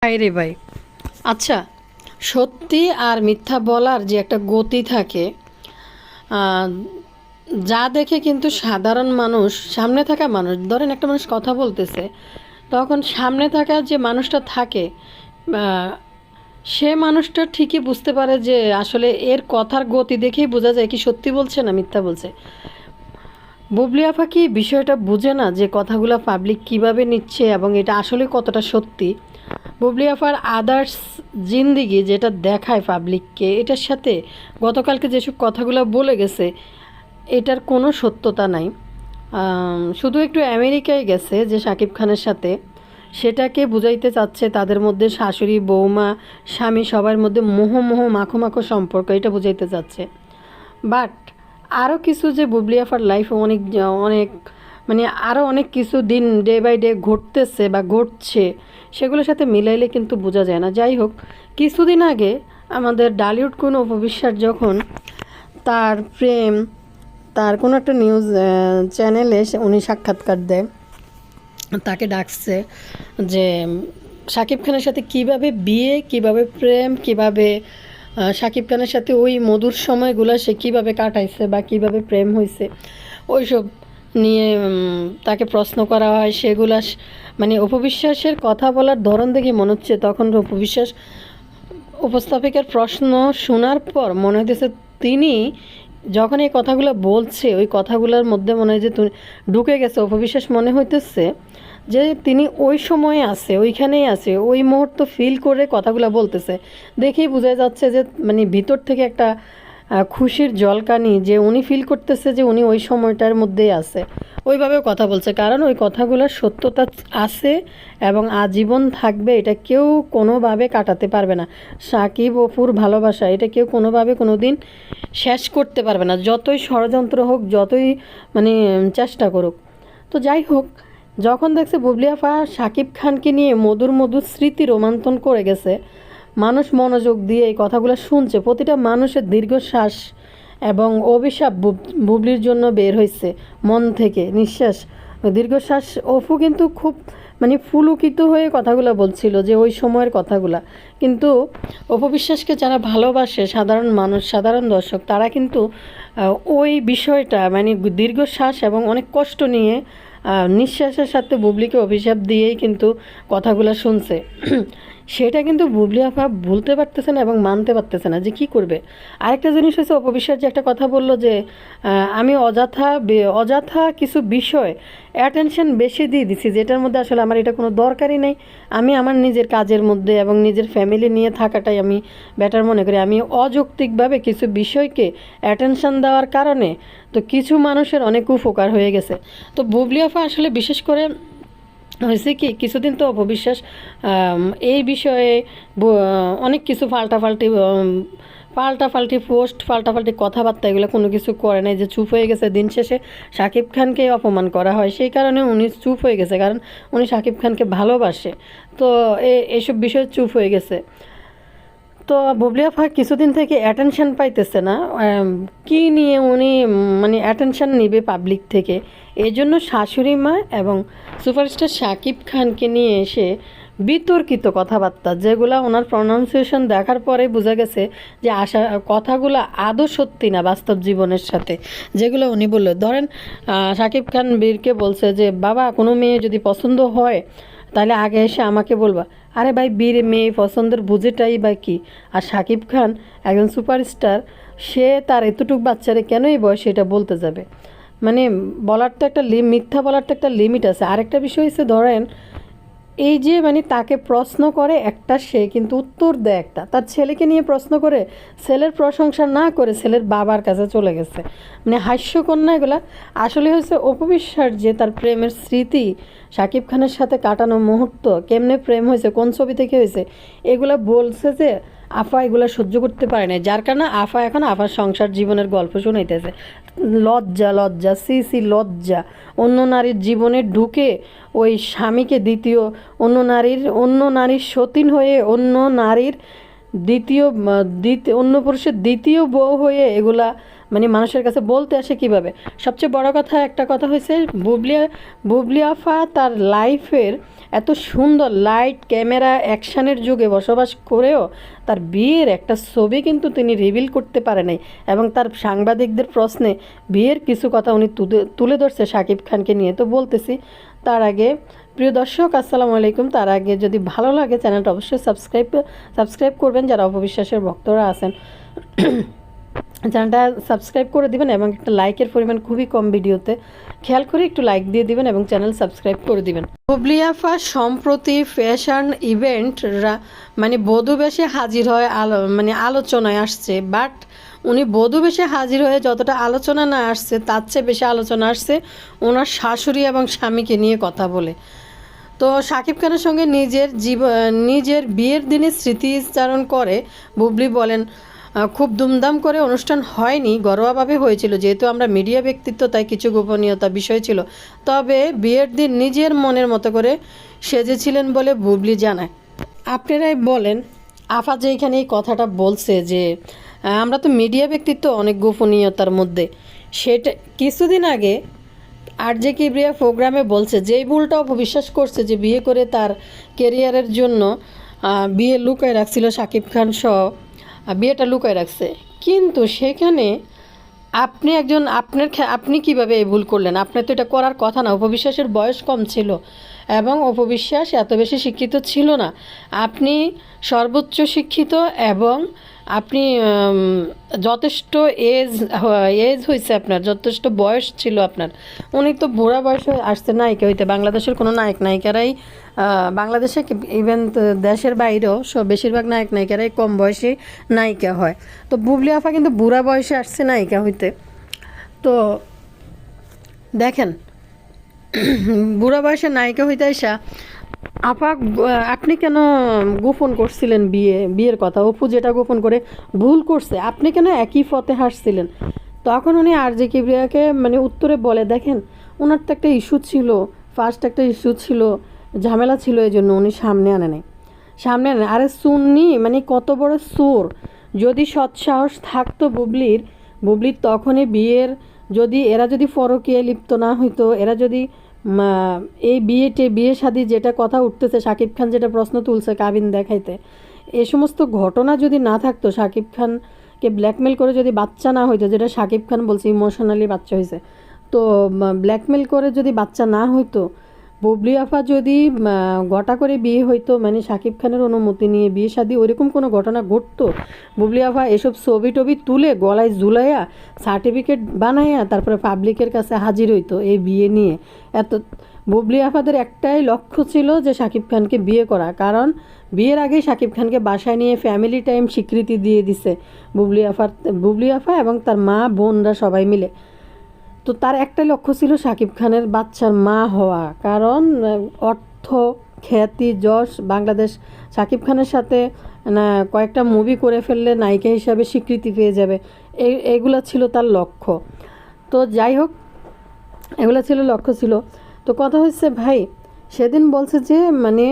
High রে ভাই। আচ্ছা, সত্যি আর মিথ্যা বলার যে একটা গতি থাকে, আহ, যা দেখে কিন্তু সাধারণ মানুষ, সামনে থাকা মানুষ, ধরেন একটা মানুষ কথা বলতেছে, তখন সামনে থাকা যে মানুষটা থাকে, আহ, সে মানুষটা ঠিকই বুঝতে পারে যে আসলে এর কথার গতি দেখেই বোঝা যায় কি সত্যি বলছে না মিথ্যা বলছে। বুবলি আপা কি বিষয়টা বুঝে না যে কথাগুলো পাবলিক কিভাবে নিচ্ছে এবং এটা আসলে কতটা সত্যি। বুবলি আপার আদার্স জিন্দিগি যেটা দেখায় পাবলিককে, এটার সাথে গতকালকে যেসব কথাগুলো বলে গেছে এটার কোনো সত্যতা নাই। শুধু একটু আমেরিকায় গেছে যে শাকিব খানের সাথে, সেটাকে বুঝাইতে চাচ্ছে তাদের মধ্যে শাশুড়ি বৌমা স্বামী সবার মধ্যে মোহ মোহ মাখো মাখো সম্পর্ক, এটা বুঝাইতে চাচ্ছে। বাট আরও কিছু যে বুবলি আপার লাইফে অনেক অনেক মানে আরও অনেক কিছু দিন ডে বাই ডে ঘটতেছে বা ঘটছে, সেগুলোর সাথে মিলাইলে কিন্তু বোঝা যায় না। যাই হোক, কিছুদিন আগে আমাদের ডালিউড কোনো অপবিশ্বাস যখন তার প্রেম, তার কোনো একটা নিউজ চ্যানেলে উনি সাক্ষাৎকার দেয়, তাকে ডাকছে যে শাকিব খানের সাথে কিভাবে বিয়ে, কিভাবে প্রেম, কিভাবে শাকিব খানের সাথে ওই মধুর সময়গুলো সে কিভাবে কাটাইছে বা কিভাবে প্রেম হয়েছে, ওইসব নিয়ে তাকে প্রশ্ন করা হয়। সেগুলা মানে অপবিশ্বাসের কথা বলার ধরন দেখে মনে হচ্ছে তখন অপবিশ্বাস উপস্থাপিকার প্রশ্ন শোনার পর মনে হইতেছে তিনি যখন এই কথাগুলো বলছে ওই কথাগুলোর মধ্যে মনে হয় যে তুমি ঢুকে গেছে। অপবিশ্বাস মনে হইতেছে যে তিনি ওই সময়ে আছে, ওইখানেই আছে, ওই মুহূর্ত ফিল করে কথাগুলো বলতেছে। দেখেই বোঝা যাচ্ছে যে মানে ভিতর থেকে একটা খুশির জলকানি, যে উনি ফিল করতেছে যে উনি ওই সময়টার মধ্যেই আছে, ওইভাবেও কথা বলছে। কারণ ওই কথাগুলোর সত্যতা আছে এবং আজীবন থাকবে, এটা কেউ কোনোভাবে কাটাতে পারবে না। সাকিব অপুর ভালোবাসা এটা কেউ কোনোভাবে কোনো দিন শেষ করতে পারবে না, যতই ষড়যন্ত্র হোক, যতই মানে চেষ্টা করুক। তো যাই হোক, যখন দেখছে বুবলি আপা শাকিব খানকে নিয়ে মধুর মধুর স্মৃতি রোমান্থন করে গেছে, মানুষ মনোযোগ দিয়ে এই কথাগুলো শুনছে, প্রতিটা মানুষের দীর্ঘশ্বাস এবং অভিশাপ বুবলির জন্য বের হয়েছে মন থেকে নিঃশ্বাস দীর্ঘশ্বাস। অপু কিন্তু খুব মানে পুলকিত হয়ে কথাগুলো বলছিল যে ওই সময়ের কথাগুলা। কিন্তু অপবিশ্বাসকে যারা ভালোবাসে, সাধারণ মানুষ, সাধারণ দর্শক, তারা কিন্তু ওই বিষয়টা মানে দীর্ঘশ্বাস এবং অনেক কষ্ট নিয়ে নিঃশ্বাসের সাথে বুবলিকে অভিশাপ দিয়েই কিন্তু কথাগুলো শুনছে। সেটা কিন্তু বুবলি আপা ভুলতে পারতেছে না এবং মানতে পারতেছে না যে কী করবে। আরেকটা জিনিস হচ্ছে, অপবিশ্বাস যে একটা কথা বলল যে আমি অযথা কিছু বিষয় অ্যাটেনশন বেশি দিয়ে দিছি, যেটার মধ্যে আসলে আমার এটা কোনো দরকারই নেই। আমি আমার নিজের কাজের মধ্যে এবং নিজের ফ্যামিলি নিয়ে থাকাটাই আমি বেটার মনে করি। আমি অযৌক্তিকভাবে কিছু বিষয়কে অ্যাটেনশন দেওয়ার কারণে তো কিছু মানুষের অনেক উপকার হয়ে গেছে। তো বুবলি আপা আসলে বিশেষ করে হয়েছে কি, কিছুদিন তো অপবিশ্বাস এই বিষয়ে অনেক কিছু পাল্টাপাল্টি পোস্ট, পাল্টাপাল্টি কথাবার্তা, এগুলো কোনো কিছু করে নাই, যে চুপ হয়ে গেছে। দিন শেষে শাকিব খানকে অপমান করা হয়, সেই কারণে উনি চুপ হয়ে গেছে, কারণ উনি শাকিব খানকে ভালোবাসে। তো এইসব বিষয়ে চুপ হয়ে গেছে। তো বুবলি আপা কিছুদিন থেকে অ্যাটেনশন পাইতেছে না, কি নিয়ে উনি মানে অ্যাটেনশন নিবে পাবলিক থেকে। এই জন্য শাশুড়ি মা এবং সুপারস্টার শাকিব খানকে নিয়ে এসে বিতর্কিত কথাবার্তা, যেগুলো ওনার প্রনাউন্সিয়েশন দেখার পরে বোঝা গেছে যে কথাগুলো আদৌ সত্যি না বাস্তব জীবনের সাথে। যেগুলো উনি বললো, ধরেন শাকিব খান বীরকে বলছে যে বাবা, কোনো মেয়ে যদি পছন্দ হয় তাহলে আগে এসে আমাকে বলবা। আরে ভাই, বীর মেয়ে পছন্দের বুঝেটাই বা কি? আর শাকিব খান একজন সুপারস্টার, সে তার এতটুকু বাচ্চারে কেন এই বয়সে এটা বলতে যাবে? মানে বলার তো একটা মিথ্যা বলার তো একটা লিমিট আছে। আরেকটা বিষয় হচ্ছে, ধরেন এই যে মানে তাকে প্রশ্ন করে একটা, সে কিন্তু উত্তর দেয় একটা। তার ছেলেকে নিয়ে প্রশ্ন করে ছেলের প্রশংসা না করে ছেলের বাবার কাছে চলে গেছে। মানে হাস্যকন্যা এগুলা। আসলে হচ্ছে অপবিশ্বাস যে তার প্রেমের স্মৃতি, শাকিব খানের সাথে কাটানো মুহূর্ত, কেমনে প্রেম হয়েছে, কোন ছবি থেকে হয়েছে, এগুলা বলছে যে আফা এগুলা সহ্য করতে পারে না, যার কারণে আফা এখন আফার সংসার জীবনের গল্প শুনাইতেছে। লজ্জা লজ্জা, সি সি লজ্জা। অন্য নারীর জীবনে ঢুকে ওই স্বামীকে দ্বিতীয় অন্য নারীর সতীন হয়ে অন্য নারীর অন্য পুরুষের দ্বিতীয় বউ হয়ে এগুলা মানে মানুষের কাছে বলতে আসে কিভাবে? সবচেয়ে বড় কথা একটা কথা হয়েছে, বুবলি আফা তার লাইফের এত সুন্দর লাইট ক্যামেরা অ্যাকশানের যুগে বসবাস করেও তার বিয়ের একটা ছবি কিন্তু তিনি রিভিল করতে পারে নাই, এবং তার সাংবাদিকদের প্রশ্নে বিয়ের কিছু কথা উনি তুলে ধরছে শাকিব খানকে নিয়ে। তো বলতেছি তার আগে, প্রিয় দর্শক আসসালামু আলাইকুম, তার আগে যদি ভালো লাগে চ্যানেলটা অবশ্যই সাবস্ক্রাইব করবেন, যারা অপবিশ্বাসের ভক্তরা আছেন চ্যানেলটা সাবস্ক্রাইব করে দিবেন, এবং একটা লাইকের পরিমাণ খুবই কম ভিডিওতে, খেয়াল করে একটু লাইক দিয়ে দিবেন এবং চ্যানেল সাবস্ক্রাইব করে দিবেন। বুবলি আফা সম্প্রতি ফ্যাশন ইভেন্ট মানে বধূ বেশে হাজির হয় মানে আলোচনায় আসছে, বাট উনি বধূ বেশে হাজির হয়ে যতটা আলোচনা না আসছে তার চেয়ে বেশি আলোচনা আসছে ওনার শাশুড়ি এবং স্বামীকে নিয়ে কথা বলে। তো শাকিব খানের সঙ্গে নিজের বিয়ের দিনে স্মৃতিচারণ করে বুবলি বলেন, খুব ধুমধাম করে অনুষ্ঠান হয়নি, ঘরোয়াভাবে হয়েছিল, যেহেতু আমরা মিডিয়া ব্যক্তিত্ব তাই কিছু গোপনীয়তা বিষয় ছিল, তবে বিয়ের দিন নিজের মনের মতো করে সেজেছিলেন বলে বুবলি জানায়। আপনারাই বলেন, আফা যে এখানে এই কথাটা বলছে যে আমরা তো মিডিয়া ব্যক্তিত্ব অনেক গোপনীয়তার মধ্যে, সেটা কিছুদিন আগে আর যে কিবরিয়া প্রোগ্রামে বলছে যে এই ভুলটা অপবিশ্বাস করছে যে বিয়ে করে তার কেরিয়ারের জন্য বিয়ে লুকায় রাখছিল শাকিব খান সহ, বিয়েটা লুকায় রাখছে, কিন্তু সেখানে আপনি কিভাবে এই ভুল করলেন? আপনার তো এটা করার কথা না। অপবিশ্বাসের বয়স কম ছিল এবং অপবিশ্বাস এত বেশি শিক্ষিত ছিল না। আপনি সর্বোচ্চ শিক্ষিত এবং আপনি যথেষ্ট এজ হয়েছে আপনার, যথেষ্ট বয়স ছিল আপনার। উনি তো বুড়া বয়সে আসছে নায়িকা হইতে। বাংলাদেশের কোনো নায়ক নায়িকারাই বাংলাদেশে ইভেন দেশের বাইরেও বেশিরভাগ নায়ক নায়িকারাই কম বয়সে নায়িকা হয়। তো বুবলি আফা কিন্তু বুড়া বয়সে আসছে নায়িকা হইতে। তো দেখেন, বুড়া বয়সে নায়িকা হইতে আসা আপা, আপনি কেন গোপন করছিলেন বিয়ের কথা? অপু যেটা গোপন করে ভুল করছে, আপনি কেন একই পথে হাসছিলেন? তখন উনি আর জে কিবরিয়াকে মানে উত্তরে বলে, দেখেন ওনার তো একটা ইস্যু ছিল, ফার্স্ট একটা ইস্যু ছিল, ঝামেলা ছিল, এই জন্য উনি সামনে আনে নাই। আরে সুন্নি মানে কত বড় সুর! যদি সৎসাহস থাকতো বুবলির তখনই বিয়ের, যদি এরা যদি পরকীয়ায় লিপ্ত না হইতো, এরা যদি এই বিয়ে শাদী যেটা কথা উঠতেছে, শাকিব খান যেটা প্রশ্ন তুলছে কাবিন দেখাইতে, এ সমস্ত ঘটনা যদি না থাকতো, শাকিব খানকে ব্ল্যাকমেল করে যদি বাচ্চা না হইতো, যেটা শাকিব খান বলছে ইমোশনালি বাচ্চা হয়েছে, তো ব্ল্যাকমেল করে যদি বাচ্চা না হইতো, বুবলি আফা যদি গোটা করে বিয়ে হইতো, মানে শাকিব খানের অনুমতি নিয়ে বিয়ে শাদী ওইরকম কোনো ঘটনা ঘটতো, বুবলি আফা এসব ছবি টবি তুলে গলায় ঝুলাইয়া সার্টিফিকেট বানাইয়া তারপরে পাবলিকের কাছে হাজির হইতো এই বিয়ে নিয়ে। বুবলি আফাদের একটাই লক্ষ্য ছিল যে শাকিব খানকে বিয়ে করা, কারণ বিয়ের আগেই শাকিব খানকে বাসায় নিয়ে ফ্যামিলি টাইম স্বীকৃতি দিয়ে দিছে বুবলি আফা এবং তার মা বোনরা সবাই মিলে। তো তার একটা লক্ষ্য ছিল শাকিব খানের বাচ্চার মা হওয়া, কারণ অর্থ, খ্যাতি, যশ, বাংলাদেশ শাকিব খানের সাথে কয়েকটা মুভি করে ফেললে নায়িকা হিসাবে স্বীকৃতি পেয়ে যাবে, এগুলো ছিল তার লক্ষ্য। তো যাই হোক, এগুলো ছিল লক্ষ্য ছিল। তো কথা হচ্ছে ভাই, সেদিন বলছে যে মানে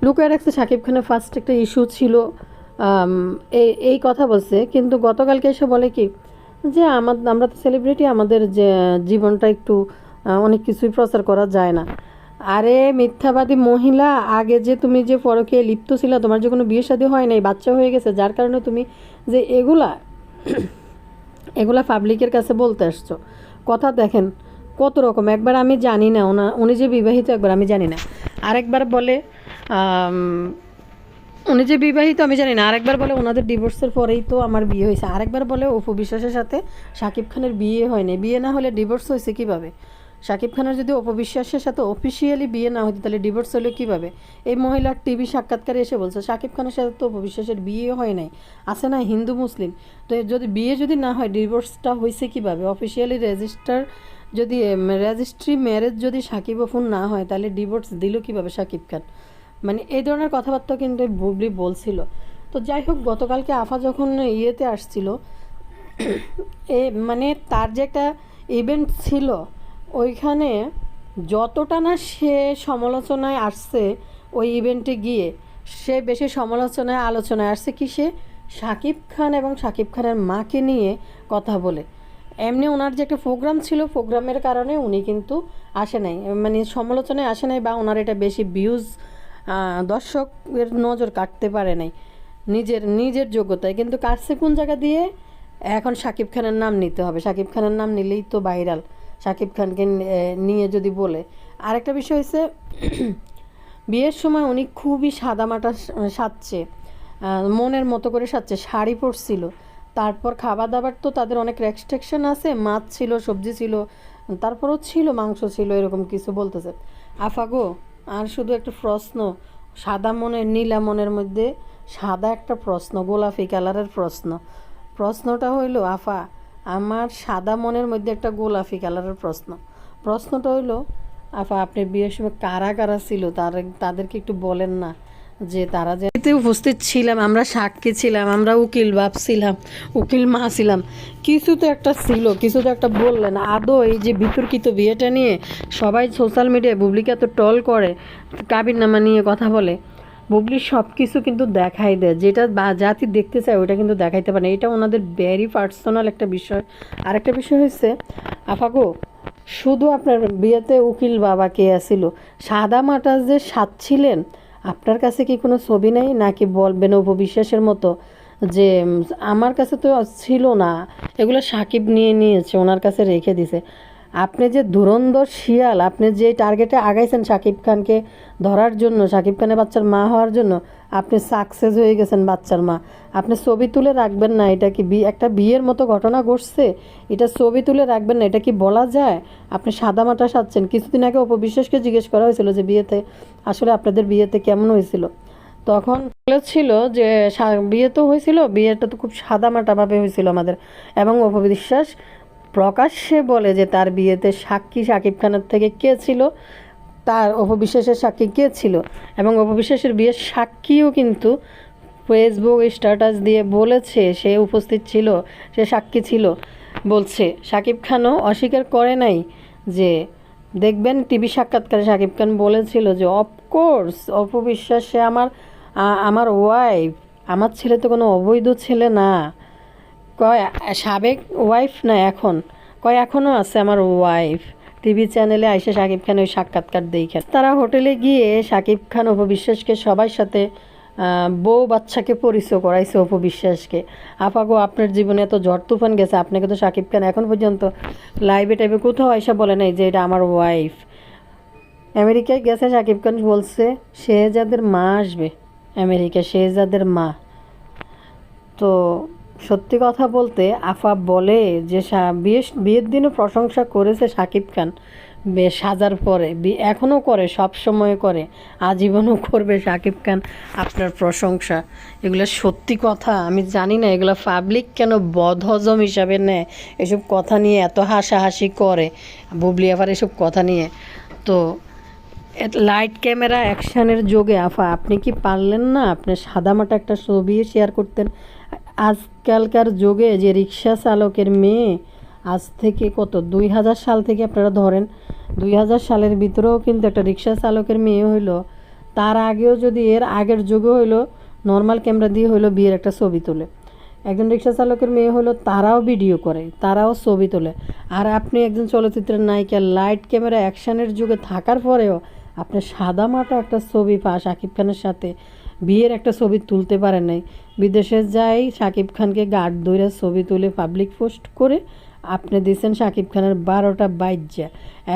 লুকায় রাখছে শাকিব খানের ফার্স্ট একটা ইস্যু ছিল, এই কথা বলছে, কিন্তু গতকালকে এসে বলে কি যে আমরা তো সেলিব্রিটি, আমাদের যে জীবনটা একটু অনেক কিছুই প্রচার করা যায় না। আরে মিথ্যাবাদী মহিলা, আগে যে তুমি যে পরকীয়া লিপ্ত ছিলা, তোমার যে কোনো বিয়ে শাদী হয় নাই, বাচ্চা হয়ে গেছে, যার কারণে তুমি যে এগুলা পাবলিকের কাছে বলতে আসছো। কথা দেখেন কত রকম। একবার আমি জানি না উনি যে বিবাহিত, একবার আমি জানি না, আরেকবার বলে উনি যে বিবাহিত আমি জানি না, আরেকবার বলে ওনাদের ডিভোর্সের পরেই তো আমার বিয়ে হয়েছে, আরেকবার বলে অপু বিশ্বাসের সাথে শাকিব খানের বিয়ে হয়নি। বিয়ে না হলে ডিভোর্স হয়েছে কীভাবে? শাকিব খানের যদি অপু বিশ্বাসের সাথে অফিসিয়ালি বিয়ে না হতো তাহলে ডিভোর্স হলো কীভাবে? এই মহিলার টিভি সাক্ষাৎকারে এসে বলছে শাকিব খানের সাথে তো অপু বিশ্বাসের বিয়ে হয় নাই, আছে না হিন্দু মুসলিম, তো যদি বিয়ে যদি না হয় ডিভোর্সটা হয়েছে কীভাবে? অফিসিয়ালি রেজিস্ট্রি ম্যারেজ যদি শাকিব অপুর না হয় তাহলে ডিভোর্স দিল কীভাবে শাকিব খান? মানে এই ধরনের কথাবার্তা কিন্তু বুবলি বলছিল। তো যাই হোক, গতকালকে আফা যখন ইয়েতে আসছিল, মানে তার যে একটা ইভেন্ট ছিল, ওইখানে যতটা না সে সমালোচনায় আসছে ওই ইভেন্টে গিয়ে, সে বেশি সমালোচনায় আলোচনায় আসছে কি, সে শাকিব খান এবং শাকিব খানের মাকে নিয়ে কথা বলে। এমনি ওনার যে একটা প্রোগ্রাম ছিল, প্রোগ্রামের কারণে উনি কিন্তু আসে নাই, মানে সমালোচনায় আসে নাই, বা ওনার এটা বেশি ভিউজ দর্শকের নজর কাটতে পারে নাই নিজের নিজের যোগ্যতায়। কিন্তু কাটছে কোন জায়গা দিয়ে? এখন শাকিব খানের নাম নিতে হবে, শাকিব খানের নাম নিলেই তো ভাইরাল, শাকিব খানকে নিয়ে যদি বলে। আরেকটা বিষয় হচ্ছে বিয়ের সময় উনি খুবই সাদামাটা সাজছে, মনের মতো করে সাজছে, শাড়ি পরছিল। তারপর খাবার দাবার তো তাদের অনেক রেস্ট্রিকশন আছে, মাছ ছিল, সবজি ছিল, তারপরও ছিল মাংস ছিল, এরকম কিছু বলতেছে। আফাগো, আর শুধু একটা প্রশ্ন, সাদা মনের নীলা মনের মধ্যে সাদা একটা প্রশ্ন, গোলাপি কালারের প্রশ্নটা হইল আফা, আমার সাদা মনের মধ্যে একটা গোলাপি কালারের প্রশ্নটা হইলো আফা, আপনি বিয়ের সময় কারা কারা ছিল তাদেরকে একটু বলেন না, যে তারা যে উপস্থিত ছিলাম, আমরা সাক্ষী ছিলাম, আমরা উকিল বাপ ছিলাম, উকিল মা ছিলাম, কিছু তো একটা ছিল, কিছু তো একটা বললেন। আদৌ এই যে বিতর্কিত বিয়েটা নিয়ে সবাই সোশ্যাল মিডিয়ায় বুবলিকে এত ট্রল করে, কাবিননামা নিয়ে কথা বলে, বুবলি সব কিছু কিন্তু দেখাই দেয়, যেটা জাতি দেখতে চায় ওইটা কিন্তু দেখাইতে পারে না। এটা ওনাদের ভেরি পার্সোনাল একটা বিষয়। আরেকটা বিষয় হচ্ছে আফাগো, শুধু আপনার বিয়েতে উকিল বাবা কে আসিল, সাদা মাটা যে সাজছিলেন, আপনার কাছে কি কোনো ছবি নেই নাকি বলবেন উপবিশ্বাসের মতো যে আমার কাছে তো ছিল না, এগুলো সাকিব নিয়ে নিয়েছে, ওনার কাছে রেখে দিছে? আপনি যে ধুরন্ধর শিয়াল, আপনি যে টার্গেটে আগাইছেন শাকিব খানকে ধরার জন্য, শাকিব খানের বাচ্চার মা হওয়ার জন্য, আপনি সাকসেস হয়ে গেছেন বাচ্চার মা। আপনি ছবি তুলে রাখবেন না, এটা কি একটা বিয়ের মতো ঘটনা ঘটছে, এটা ছবি তুলে রাখবেন না, এটা কি বলা যায়? আপনি সাদামাটা সাজছেন। কিছুদিন আগে অপবিশ্বাসকে জিজ্ঞেস করা হয়েছিল যে বিয়েতে আসলে আপনাদের বিয়েতে কেমন হয়েছিল, তখন বলেছিল যে বিয়ে তো হয়েছিল, বিয়েটা তো খুব সাদামাটাভাবে হয়েছিল আমাদের, এবং অপবিশ্বাস প্রকাশ্যে বলে যে তার বিয়েতে সাক্ষী শাকিব খানের থেকে কে ছিল, তার অপবিশ্বাসের সাক্ষী কে ছিল, এবং অপবিশ্বাসের বিয়ের সাক্ষীও কিন্তু ফেসবুক স্ট্যাটাস দিয়ে বলেছে সে উপস্থিত ছিল, সে সাক্ষী ছিল বলছে। শাকিব খানও অস্বীকার করে নাই যে, দেখবেন টিভি সাক্ষাৎকারে শাকিব খান বলেছিল যে অফকোর্স অপবিশ্বাস সে আমার ওয়াইফ, আমার ছেলে তো কোনো অবৈধ ছেলে না। কয় সাবেক ওয়াইফ না, এখন কয় এখনও আছে আমার ওয়াইফ। টিভি চ্যানেলে আইসে শাকিব খান ওই সাক্ষাৎকার দেখেন। তারা হোটেলে গিয়ে শাকিব খান অপবিশ্বাসকে সবার সাথে বউ বাচ্চাকে পরিচয় করাইছে অপবিশ্বাসকে। আপাগো, আপনার জীবনে এত ঝড় তুফান গেছে, আপনাকে তো শাকিব খান এখন পর্যন্ত লাইভে টাইভে কোথাও আইসা বলে নাই যে এটা আমার ওয়াইফ। আমেরিকায় গেছে শাকিব খান, বলছে শেহজাদের মা আসবে, আমেরিকা শেহজাদের মা। তো সত্যি কথা বলতে আফা বলে যে বিয়ের দিনও প্রশংসা করেছে শাকিব খান, বেশ সাজার পরে এখনও করে, সব সময় করে, আজীবনও করবে শাকিব খান আপনার প্রশংসা। এগুলো সত্যি কথা। আমি জানি না এগুলো পাবলিক কেন বদহজম হিসাবে নেয়, এসব কথা নিয়ে এত হাসাহাসি করে বুবলি আফার এসব কথা নিয়ে। তো লাইট ক্যামেরা অ্যাকশানের যোগে আফা, আপনি কি পারলেন না আপনি সাদামাটা একটা ছবি শেয়ার করতেন? আজকালকার যুগে যে রিক্সা চালকের মেয়ে, আজ থেকে কত 2000 সাল থেকে আপনারা ধরেন, 2000 সালের ভিতরেও কিন্তু একটা রিক্সা চালকের মেয়ে হইলো, তার আগেও যদি এর আগের যুগে হইলো নর্মাল ক্যামেরা দিয়ে হইলো বিয়ের একটা ছবি তোলে। একজন রিক্সা চালকের মেয়ে হলো, তারাও ভিডিও করে, তারাও ছবি তোলে। আর আপনি একজন চলচ্চিত্রের নায়িকা, লাইট ক্যামেরা অ্যাকশানের যুগে থাকার পরেও আপনি সাদামাটা একটা ছবি শাকিব খানের সাথে বিয়ের একটা ছবি তুলতে পারেন নাই। বিদেশে যাই শাকিব খানকে গার্ড ধরে ছবি তুলে পাবলিক পোস্ট করে আপনি দিয়েছেন শাকিব খানের 12টা বাইজ্জা।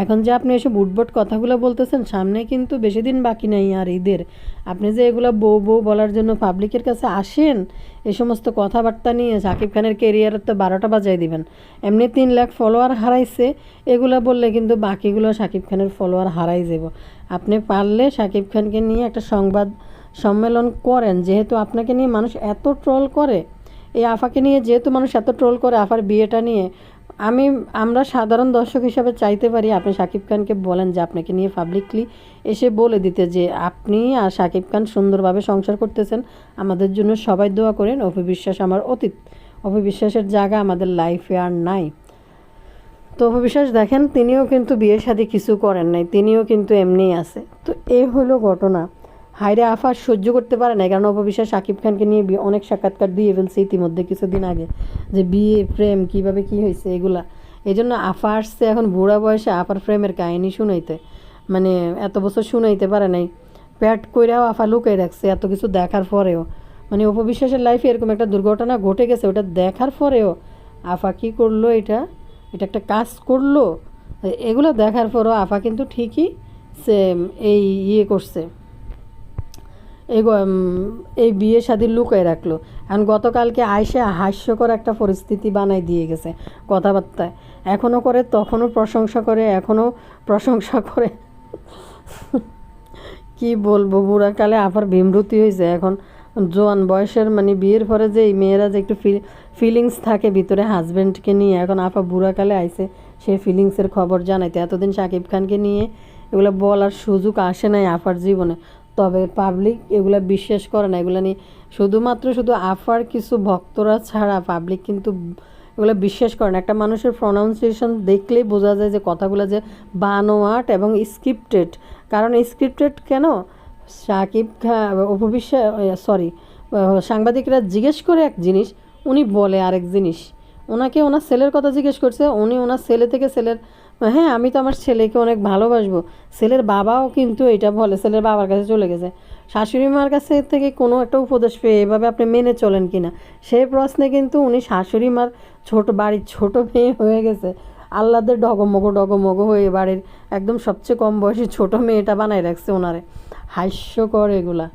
এখন যে আপনি এসব উঠবট কথাগুলো বলতেছেন, সামনে কিন্তু বেশি দিন বাকি নাই আর ঈদের, আপনি যে এগুলো বউ বউ বলার জন্য পাবলিকের কাছে আসেন, এই সমস্ত কথাবার্তা নিয়ে শাকিব খানের কেরিয়ারের তো 12টা বাজাই দিবেন। এমনি 3 লাখ ফলোয়ার হারাইছে, এগুলো বললে কিন্তু বাকিগুলো শাকিব খানের ফলোয়ার হারাই যাব। আপনি পারলে শাকিব খানকে নিয়ে একটা সংবাদ সম্মেলন করেন, যেহেতু আপনাকে নিয়ে মানুষ এত ট্রোল করে, এই আফাকে নিয়ে যেহেতু মানুষ এত ট্রোল করে আফার বিয়েটা নিয়ে, আমরা সাধারণ দর্শক হিসাবে চাইতে পারি আপনি শাকিব খানকে বলেন যে আপনাকে নিয়ে পাবলিকলি এসে বলে দিতে যে আপনি আর শাকিব খান সুন্দরভাবে সংসার করতেছেন, আমাদের জন্য সবাই দোয়া করেন, অপবিশ্বাস আমার অতীত, অপবিশ্বাসের জায়গা আমাদের লাইফে আর নাই। তো অপবিশ্বাস দেখেন, তিনিও কিন্তু বিয়ে শাদী কিছু করেন নাই, তিনিও কিন্তু এমনিই আছে। তো এ হলো ঘটনা। হায়রে আফা সহ্য করতে পারে না, কারণ অপবিশ্বাস শাকিব খানকে নিয়ে অনেক সাক্ষাৎকার দিয়ে ফেলছে ইতিমধ্যে কিছুদিন আগে, যে বিয়ে প্রেম কিভাবে কি হয়েছে এগুলা। এই জন্য আফা আসছে এখন বুড়া বয়সে আফার প্রেমের কাহিনী শুনাইতে, মানে এত বছর শুনাইতে পারে নাই, প্যাট কইরাও আফা লুকাই রাখছে এত কিছু দেখার পরেও। মানে অপবিশ্বাসের লাইফে এরকম একটা দুর্ঘটনা ঘটে গেছে, ওটা দেখার পরেও আফা কী করলো, এটা এটা একটা কাজ করলো, এগুলো দেখার পরও আফা কিন্তু ঠিকই সে এই ইয়ে করছে, এই বিয়ে শাদী লুকায় রাখলো। এখন গতকালকে আয়সা হাস্যকর একটা পরিস্থিতি বানাই দিয়ে গেছে কথাবার্তায়, এখনও করে তখনও প্রশংসা করে, এখনও প্রশংসা করে। কি বলবো, বুড়াকালে আবার বিমরুতি হয়েছে এখন জোয়ান বয়সের, মানে বিয়ের পরে যে এই মেয়েরা যে একটু ফিলিংস থাকে ভিতরে হাজব্যান্ডকে নিয়ে, এখন আপা বুড়াকালে আইছে সে ফিলিংসের খবর জানাইতে। এতদিন শাকিব খানকে নিয়ে এগুলো বলার সুযোগ আসে নাই আফার জীবনে, তবে পাবলিক এগুলা বিশ্বাস করে না, এগুলো নিয়ে শুধুমাত্র শুধু আফার কিছু ভক্তরা ছাড়া পাবলিক কিন্তু এগুলো বিশ্বাস করে না। একটা মানুষের প্রনাউন্সিয়েশন দেখলেই বোঝা যায় যে কথাগুলো যে বানোয়াট এবং স্ক্রিপ্টেড। কারণ স্ক্রিপ্টেড কেন, শাকিব খান অপবিশ্বাস সরি সাংবাদিকরা জিজ্ঞেস করে এক জিনিস, উনি বলে আরেক জিনিস। ওনাকে ওনার ছেলের কথা জিজ্ঞেস করছে, উনি ওনার ছেলে থেকে ছেলের, হ্যাঁ আমি তো আমার ছেলেকে অনেক ভালোবাসবো, ছেলের বাবাও কিন্তু এটা বলে, ছেলের বাবার কাছে চলে গেছে, শাশুড়ি মার কাছে থেকে কোনো একটা উপদেশ পেয়ে এভাবে আপনি মেনে চলেন কি না, সেই প্রশ্নে কিন্তু উনি শাশুড়ি মার বাড়ির ছোট মেয়ে হয়ে গেছে, আল্লাদের ডগমগ হয়ে বাড়ির একদম সবচেয়ে কম বয়সী ছোট মেয়েটা বানায় রাখছে ওনারে। হাস্যকর এগুলা।